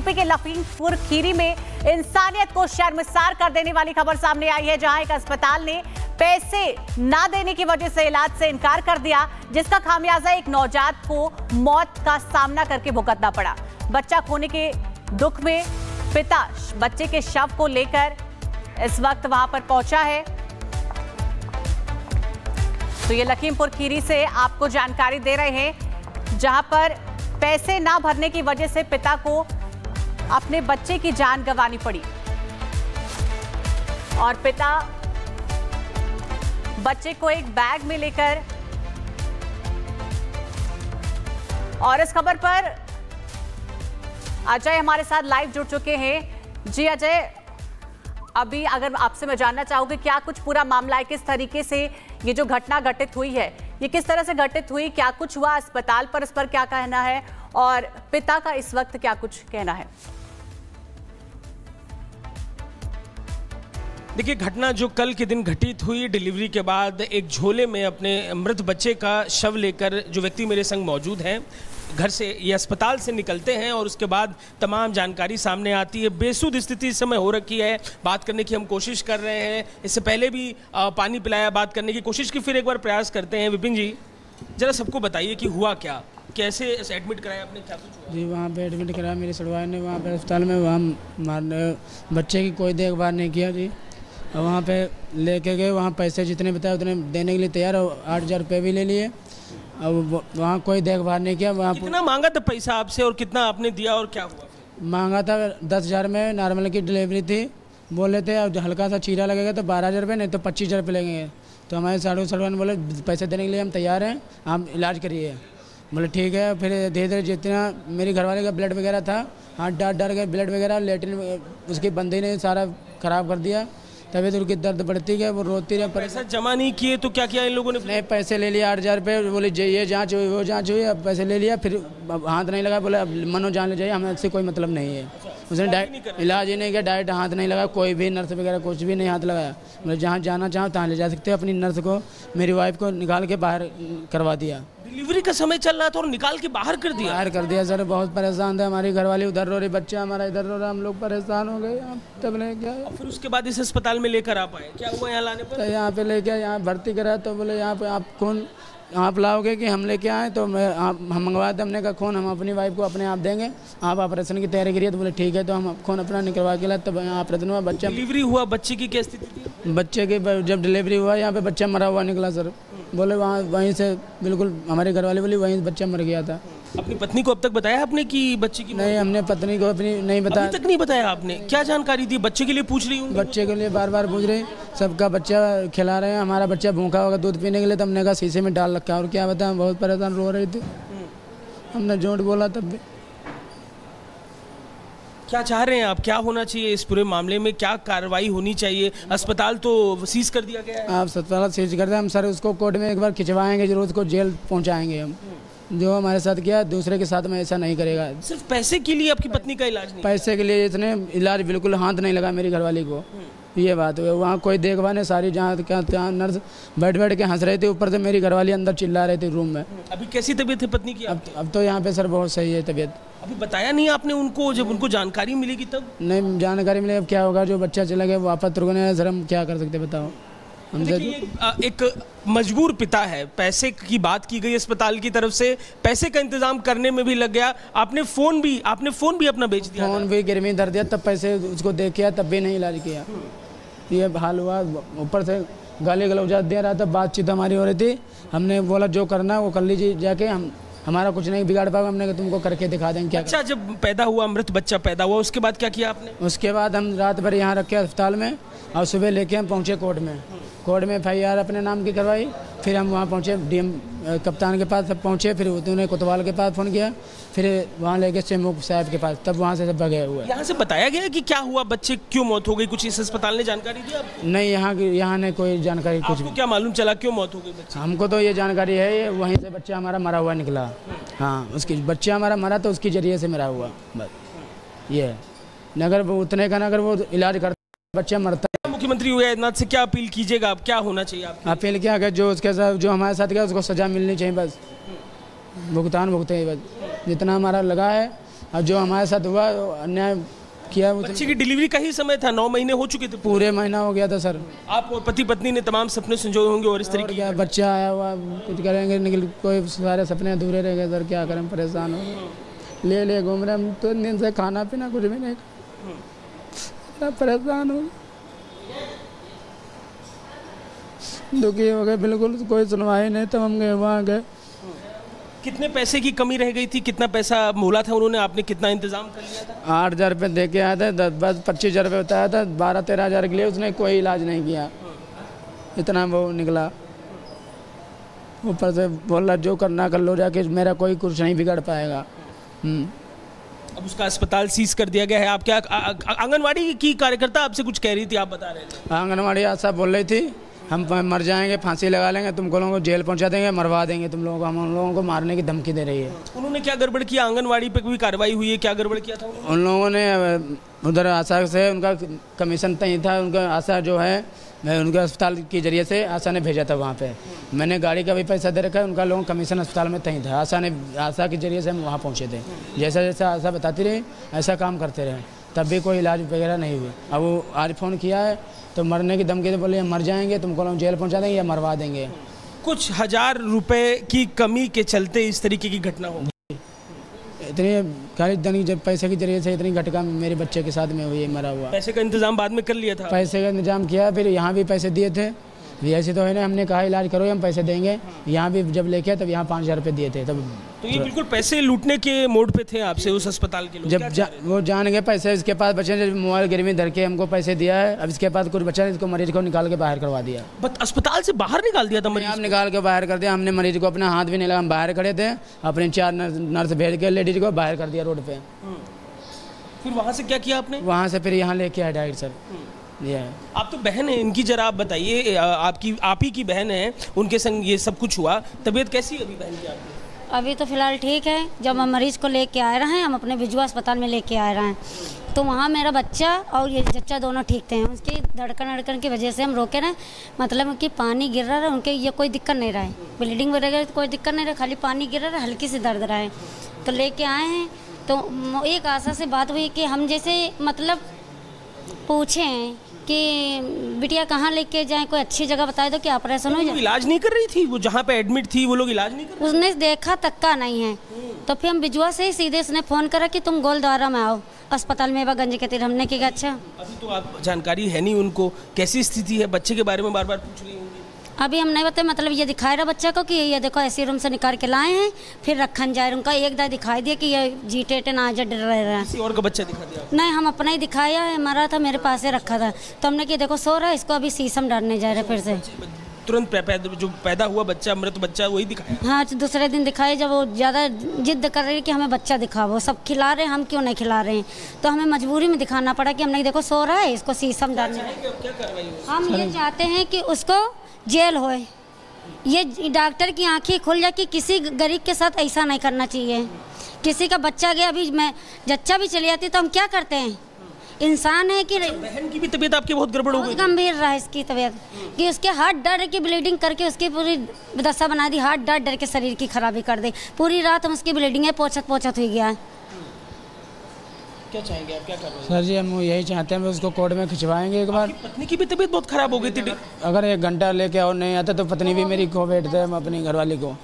UP के लखीमपुर खीरी में इंसानियत को शर्मसार कर देने वाली खबर सामने आई है, जहां एक अस्पताल ने पैसे ना देने की वजह से इलाज से इनकार कर दिया, जिसका खामियाजा एक नवजात को मौत का सामना करके भुगतना पड़ा। बच्चा खोने के दुख में पिता बच्चे के शव को लेकर इस वक्त वहां पर पहुंचा है। तो ये लखीमपुर खीरी से आपको जानकारी दे रहे हैं, जहां पर पैसे ना भरने की वजह से पिता को अपने बच्चे की जान गंवानी पड़ी और पिता बच्चे को एक बैग में लेकर, और इस खबर पर अजय हमारे साथ लाइव जुड़ चुके हैं। जी अजय, अभी अगर आपसे मैं जानना चाहूंगी क्या कुछ पूरा मामला है, किस तरीके से ये जो घटना घटित हुई है ये किस तरह से घटित हुई, क्या कुछ हुआ अस्पताल पर, इस पर क्या कहना है और पिता का इस वक्त क्या कुछ कहना है? देखिए, घटना जो कल के दिन घटित हुई, डिलीवरी के बाद एक झोले में अपने मृत बच्चे का शव लेकर जो व्यक्ति मेरे संग मौजूद हैं, घर से ये अस्पताल से निकलते हैं और उसके बाद तमाम जानकारी सामने आती है। बेसुध स्थिति इस समय हो रखी है, बात करने की हम कोशिश कर रहे हैं, इससे पहले भी पानी पिलाया, बात करने की कोशिश की, फिर एक बार प्रयास करते हैं। विपिन जी, जरा सबको बताइए कि हुआ क्या, कैसे एडमिट कराया आपने, क्या कुछ हुआ? जी, वहाँ पे एडमिट कराया मेरे सड़वाए ने, वहाँ पे अस्पताल में। वहाँ बच्चे की कोई देखभाल नहीं किया जी, और वहाँ पे लेके गए, वहाँ पैसे जितने बताए उतने देने के लिए तैयार, और 8,000 रुपये भी ले लिए। अब वहाँ कोई देखभाल नहीं किया। वहाँ कितना मांगा था पैसा आपसे और कितना आपने दिया और क्या हुआ? मांगा था 10,000 में, नॉर्मल की डिलीवरी थी, बोले थे अब हल्का सा चीरा लगेगा तो 12,000 रुपये, नहीं तो 25,000 रुपये लगेंगे। तो हमारे साढ़े बोले पैसे देने के लिए हम तैयार हैं, आप इलाज करिए। बोले ठीक है। फिर धीरे धीरे जितना मेरी घरवाले का ब्लड वगैरह था, हाथ डर के ब्लड वगैरह, लेटरिन उसकी बंदी ने सारा ख़राब कर दिया। तबीयत उनकी दर्द बढ़ती गई, वो रोती रहे। पैसा जमा नहीं किए तो क्या किया इन लोगों ने? नहीं, पैसे ले लिया 8,000 रुपये, बोले ये जांच हुई वो जांच हुई, अब पैसे ले लिया। फिर हाथ नहीं लगा, बोले अब मनो जान ले जाइए, हमें इससे कोई मतलब नहीं है। उसने इलाज ही नहीं किया, डायरेक्ट हाथ नहीं लगा, कोई भी नर्स वगैरह कुछ भी नहीं हाथ लगाया। बोले जहाँ जाना चाहो तहाँ ले जा सकते हो। अपनी नर्स को, मेरी वाइफ को निकाल के बाहर करवा दिया। डिलीवरी का समय चल रहा था और निकाल के बाहर कर दिया? बाहर कर दिया सर, बहुत परेशान थे। हमारी घरवाली उधर रो रही, बच्चा हमारा इधर रो रहा, हम लोग परेशान हो गए। तब ले क्या, फिर उसके बाद इस अस्पताल में लेकर आप आए, क्या हुआ यहाँ लाने पर? तो यहाँ पे लेके यहाँ भर्ती करा, तो बोले यहाँ पे आप खून आप लाओगे कि हम लेके आए? तो हम मंगवाए थे, हमने कहा खून हम अपनी वाइफ को अपने आप देंगे, आप ऑपरेशन की तैयारी करिए। तो बोले ठीक है। तो हम खून अपना निकलवा के लाए, तब यहाँ ऑपरेशन हुआ। बच्चा डिलीवरी हुआ, बच्चे की क्या स्थिति थी? बच्चे की जब डिलीवरी हुआ, यहाँ पे बच्चा मरा हुआ निकला सर। बोले वहीं से बिल्कुल, हमारे घरवाले बोली वहीं बच्चा मर गया था। अपनी पत्नी को अब तक बताया आपने कि बच्चे की? नहीं, हमने पत्नी को अपनी नहीं बताया। अभी तक नहीं बताया आपने? क्या जानकारी दी? बच्चे के लिए पूछ रही हूँ। बच्चे के लिए बार बार पूछ रहे, सबका बच्चा खिला रहे हैं। हमारा बच्चा भूखा होगा दूध पीने के लिए, तो हमने कहा शीशे में डाल रखा है, और क्या बताया, बहुत परेशान रो रहे थे। हमने झूठ बोला तब भी। क्या चाह रहे हैं आप, क्या होना चाहिए इस पूरे मामले में, क्या कार्रवाई होनी चाहिए? अस्पताल तो सीज कर दिया गया है। आप अस्पताल सीज कर दें, हम सर उसको कोर्ट में एक बार खिंचवाएंगे, जरूर उसको जेल पहुंचाएंगे हम। जो हमारे साथ किया दूसरे के साथ में ऐसा नहीं करेगा। सिर्फ पैसे के लिए आपकी पत्नी का इलाज नहीं? पैसे के लिए इतने इलाज बिल्कुल हाथ नहीं लगा मेरी घरवाली को, ये बात है। वहाँ कोई देखभाल नहीं, सारी जहाँ नर्स बैठ बैठ के हंस रहे थे, ऊपर से मेरी घरवाली अंदर चिल्ला रही थी रूम में। अभी कैसी तबीयत है पत्नी की? अब तो यहाँ पे सर बहुत सही है तबीयत। अभी बताया नहीं आपने उनको, जब उनको जानकारी मिलेगी तब? नहीं, जानकारी मिले अब क्या होगा, जो बच्चा चला गया वापस रुकने, सर हम क्या कर सकते बताओ। एक मजबूर पिता है, पैसे की बात की गई अस्पताल की तरफ से, पैसे का इंतजाम करने में भी लग गया। आपने फोन भी अपना बेच दिया? फोन भी गिरवी धर दिया, तब पैसे उसको दे किया, तब भी नहीं इलाज किया। ये हाल हुआ, ऊपर से गाली गलौज दे रहा था, बातचीत हमारी हो रही थी। हमने बोला जो करना है वो कर लीजिए जाके, हमारा कुछ नहीं बिगाड़ पाएगा। हमने कहा तुमको करके दिखा देंगे क्या। अच्छा, जब पैदा हुआ, मृत बच्चा पैदा हुआ, उसके बाद क्या किया आपने? उसके बाद हम रात भर यहाँ रखे अस्पताल में, और सुबह लेके हम पहुँचे कोर्ट में। कोर्ट में FIR अपने नाम की करवाई। फिर हम वहाँ पहुँचे, DM कप्तान के पास सब पहुँचे। फिर उन्होंने कोतवाल के पास फ़ोन किया, फिर वहाँ लेके सेमुख साहब के पास, तब वहाँ से सब भगे हुए। यहाँ से बताया गया कि क्या हुआ, बच्चे क्यों मौत हो गई, कुछ इस अस्पताल ने जानकारी दी आपको? नहीं, यहाँ ने कोई जानकारी कुछ भी। क्या मालूम चला क्यों मौत हो गई बच्चे? हमको तो ये जानकारी है, वहीं से बच्चा हमारा मरा हुआ निकला। हाँ, उसकी बच्चा हमारा मरा तो उसके जरिए से मरा हुआ, बस ये है। अगर वो उतने का, अगर वो इलाज करता बच्चा मरता। मुख्यमंत्री योगी आदित्यनाथ से क्या अपील कीजिएगा आप, क्या होना चाहिए आप? अपील क्या है, जो उसके साथ जो हमारे साथ गया उसको सज़ा मिलनी चाहिए, बस भुगतान भुगते ही, बस जितना हमारा लगा है अब जो हमारे साथ हुआ अन्याय किया। बच्चे की डिलीवरी का ही समय था, 9 महीने हो चुके थे, पूरे महीना हो गया था सर। आप पति पत्नी ने तमाम सपने संजोए होंगे और इस तरीके क्या बच्चा आया हुआ, कुछ करेंगे निकल, कोई सारे सपने अधूरे रह गए सर। क्या करें, परेशान हो गए, ले घूम रहे हम। 2 दिन से खाना पीना कुछ भी नहीं, परेशान हो, दुखी हो गए बिल्कुल। कोई सुनवाई नहीं, तब हम गए वहाँ गए। कितने पैसे की कमी रह गई थी, कितना पैसा बोला था उन्होंने, आपने कितना इंतजाम कर लिया था? 8,000 रुपये दे के आया था, 10-25 रुपये बताया था। 12-13 हज़ार के लिए उसने कोई इलाज नहीं किया, इतना वो निकला। ऊपर से बोला जो करना कर लो जाके, मेरा कोई कुछ नहीं बिगड़ पाएगा। अब उसका अस्पताल सीज कर दिया गया है। आप क्या आंगनवाड़ी की कार्यकर्ता आपसे कुछ कह रही थी, आप बता रहे थे? आंगनवाड़ी आशा बोल रही थी हम मर जाएंगे, फांसी लगा लेंगे, तुम लोगों को जेल पहुंचा देंगे, मरवा देंगे तुम लोगों को। हम उन लोगों को मारने की धमकी दे रही है। उन्होंने क्या गड़बड़ किया? आंगनवाड़ी पे कोई कार्रवाई हुई है? क्या गड़बड़ किया था उन लोगों ने? उधर आशा से उनका कमीशन तय था, उनका आशा जो है उनके अस्पताल के जरिए से आशा ने भेजा था वहाँ पे। मैंने गाड़ी का भी पैसा दे रखा है, उनका लोगों कमीशन अस्पताल में तय था। आशा के जरिए से हम वहाँ पहुँचे थे। जैसा जैसा आशा बताती रही ऐसा काम करते रहे, तब भी कोई इलाज वगैरह नहीं हुई। अब वो आज फ़ोन किया है तो मरने की धमकी, तो बोले हम मर जाएंगे, तुमको लोग जेल पहुंचा देंगे या मरवा देंगे। कुछ 1000 रुपए की कमी के चलते इस तरीके की घटना हो, इतनी खाली धनी जब पैसे के जरिए से इतनी घटना मेरे बच्चे के साथ में हुई, मरा हुआ। पैसे का इंतजाम बाद में कर लिया था? पैसे का इंतजाम किया, फिर यहाँ भी पैसे दिए थे। ऐसे तो है ना, हमने कहा इलाज करो हम पैसे देंगे। यहाँ भी जब लेके तब यहाँ 5,000 रुपये दिए थे तब। तो ये बिल्कुल पैसे लूटने के मोड पे थे आपसे उस अस्पताल के लोग? जब वो जान गए पैसे इसके पास बचे, जब मोबाइल गिरवी धर के हमको पैसे दिया है। अब इसके पास कुछ बचा है, इसको मरीज को निकाल के बाहर करवा दिया। अस्पताल से बाहर निकाल दिया था मरीज? हम निकाल के बाहर कर दिया। हमने मरीज को अपना हाथ भी नहीं लगा, हम बाहर खड़े थे, अपने 4 नर्स भेज के लेडीज को बाहर कर दिया रोड पे। फिर वहाँ से क्या किया आपने? वहाँ से फिर यहाँ लेके आए डायरेक्ट सर। आप तो बहन है इनकी, जरा आप बताइए, आप ही की बहन है, उनके संग ये सब कुछ हुआ, तबीयत कैसी है अभी बहन की आपकी? अभी तो फिलहाल ठीक है। जब हम मरीज को लेके आए रहे हैं, हम अपने बिजुआ अस्पताल में लेके आए रहे हैं, तो वहाँ मेरा बच्चा और ये जच्चा दोनों ठीक थे। उसकी धड़कन की वजह से हम रोके रहे, मतलब उनकी पानी गिर रहा है, उनके ये कोई दिक्कत नहीं रहा है, ब्लीडिंग वगैरह कोई दिक्कत नहीं रहा, खाली पानी गिर रहा है, हल्की सी दर्द रहा है। तो लेके आए हैं, तो एक आशा से बात हुई कि हम जैसे मतलब पूछे हैं कि बिटिया कहाँ लेके जाएं, कोई अच्छी जगह बता दो कि ऑपरेशन हो जाए। इलाज नहीं कर रही थी वो, जहाँ पे एडमिट थी वो लोग इलाज नहीं कर रहे? उसने देखा तक्का नहीं है। तो फिर हम बिजुआ से ही सीधे उसने फ़ोन करा कि तुम गोलद्वारा में आओ अस्पताल में गंज के तीर। हमने कहा अच्छा। अभी तो आप जानकारी है नहीं उनको, कैसी स्थिति है बच्चे के बारे में बार बार पूछ रही होंगी? अभी हम नहीं बताए, मतलब ये दिखाए रहा बच्चा को कि ये देखो ऐसे रूम से निकाल के लाए हैं, फिर रखन जाए। उनका एक दाई दिखाई दिया कि ये जीटे ना डर रहा है। किसी और का बच्चा दिखा दिया? नहीं, हम अपना ही दिखाया है, मरा था मेरे पास ही रखा था। तो हमने कि देखो सो रहा है, इसको अभी शीशम डालने जा रहे फिर से। तुरंत जो पैदा हुआ बच्चा, मृत बच्चा, वही दिखाया? हाँ, दूसरे दिन दिखाए जब वो ज़्यादा जिद कर रही है कि हमें बच्चा दिखाओ। सब खिला रहे हैं, हम क्यों नहीं खिला रहे हैं, तो हमें मजबूरी में दिखाना पड़ा कि हमने देखो सो रहा है, इसको शीशम डालने। हम ये चाहते हैं कि उसको जेल होए, ये डॉक्टर की आंखें खुल जाए कि किसी गरीब के साथ ऐसा नहीं करना चाहिए। किसी का बच्चा गया, अभी मैं जच्चा भी चली जाती तो हम क्या करते हैं, इंसान है कि। बहन की भी तबीयत आपकी बहुत गड़बड़ हो गई? गंभीर रहा इसकी तबीयत कि उसके हाथ डर की ब्लीडिंग करके उसकी पूरी दशा बना दी। हाथ डर के शरीर की खराबी कर दी। पूरी रात हम उसकी ब्लीडिंग है पोछत हुई गया है। क्या चाहेंगे आप, क्या कर रहे हैं? सर जी हम यही चाहते हैं, उसको कोर्ट में खिंचवाएंगे एक बार। पत्नी की भी तबीयत बहुत खराब हो गई थी। अगर 1 घंटा लेके और नहीं आता तो पत्नी भी मेरी को बैठते हैं, हम अपनी घरवाली को।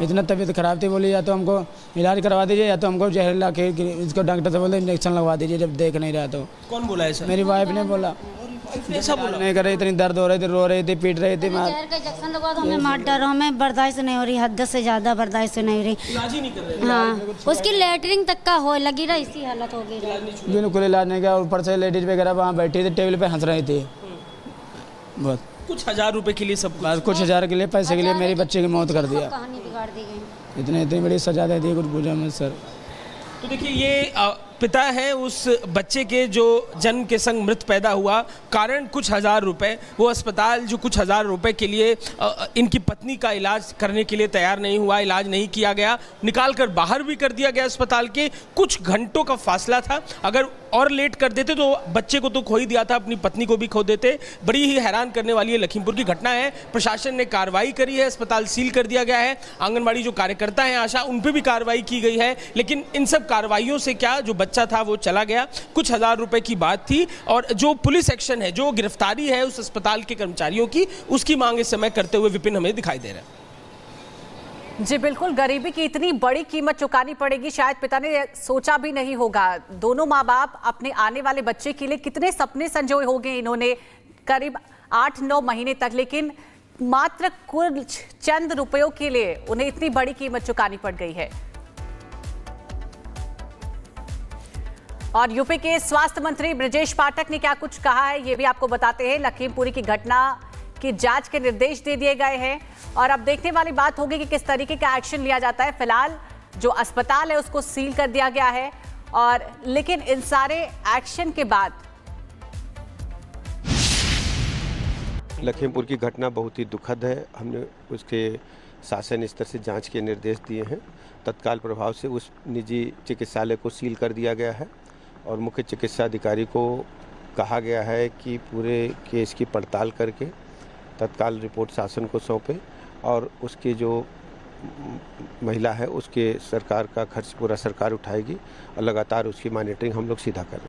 इतना तबीयत खराब थी, बोली या तो हमको इलाज करवा दीजिए या तो हमको जहर ला के इसको डॉक्टर से बोले इंजेक्शन लगवा दीजिए जब देख नहीं रहा तो। कौन बोला है सर? मेरी वाइफ ने बोला। ऐसा बोला नहीं कर रही, इतनी दर्द हो रही थी, रो रही थी, पीट रही थी। जहर का इंजेक्शन लगवा दो, हमें मार डरो, हमें बर्दाश्त नहीं हो रही, हद से ज़्यादा बर्दाश्त नहीं हो रही। इलाज ही नहीं कर रहे? हाँ, उसकी लेटरिंग तक का हो लगी रहा, इसी हालत हो गई। बिल्कुल इलाज नहीं किया। ऊपर से लेडीज वगैरह वहाँ बैठी थी टेबल पे हंस रही थी बहुत। कुछ 1000 रुपए के लिए सब कुछ 1000 के लिए, पैसे के लिए मेरी बच्चे की मौत कर दिया। कहानी बिगाड़ दी गई। इतनी बड़ी सजा दे दी कुछ पूछा मत सर। तो देखिए ये पिता है उस बच्चे के जो जन्म के संग मृत पैदा हुआ, कारण कुछ हजार रुपए। वो अस्पताल जो कुछ हजार रुपए के लिए इनकी पत्नी का इलाज करने के लिए तैयार नहीं हुआ, इलाज नहीं किया गया, निकाल कर बाहर भी कर दिया गया अस्पताल के। कुछ घंटों का फासला था, अगर और लेट कर देते तो बच्चे को तो खो ही दिया था, अपनी पत्नी को भी खो देते। बड़ी ही हैरान करने वाली ये लखीमपुर की घटना है। प्रशासन ने कार्रवाई करी है, अस्पताल सील कर दिया गया है। आंगनबाड़ी जो कार्यकर्ता हैं आशा, उन पर भी कार्रवाई की गई है, लेकिन इन सब कार्रवाइयों से क्या, जो बच्चा था वो चला गया। कुछ हजार रुपए की बात थी और जो पुलिस एक्शन है, जो गिरफ्तारी है उस अस्पताल के कर्मचारियों की, उसकी मांग इस समय करते हुए विपिन हमें दिखाई दे रहा है। जी बिल्कुल, गरीबी की इतनी बड़ी कीमत चुकानी पड़ेगी, शायद पिता ने सोचा भी नहीं होगा। दोनों माँ बाप अपने आने वाले बच्चे के लिए कितने सपने संजोए होंगे इन्होंने करीब 8-9 महीने तक, लेकिन मात्र कुछ चंद रुपयों के लिए उन्हें इतनी बड़ी कीमत चुकानी पड़ गई है। और यूपी के स्वास्थ्य मंत्री ब्रजेश पाठक ने क्या कुछ कहा है, ये भी आपको बताते हैं। लखीमपुरी की घटना की जांच के निर्देश दे दिए गए हैं और अब देखने वाली बात होगी कि किस तरीके का एक्शन लिया जाता है। फिलहाल जो अस्पताल है उसको सील कर दिया गया है, और लेकिन इन सारे एक्शन के बाद लखीमपुर की घटना बहुत ही दुखद है। हमने उसके शासन स्तर से जांच के निर्देश दिए हैं। तत्काल प्रभाव से उस निजी चिकित्सालय को सील कर दिया गया है और मुख्य चिकित्सा अधिकारी को कहा गया है कि पूरे केस की पड़ताल करके तत्काल रिपोर्ट शासन को सौंपे और उसकी जो महिला है उसके सरकार का खर्च पूरा सरकार उठाएगी और लगातार उसकी मॉनिटरिंग हम लोग सीधा करें।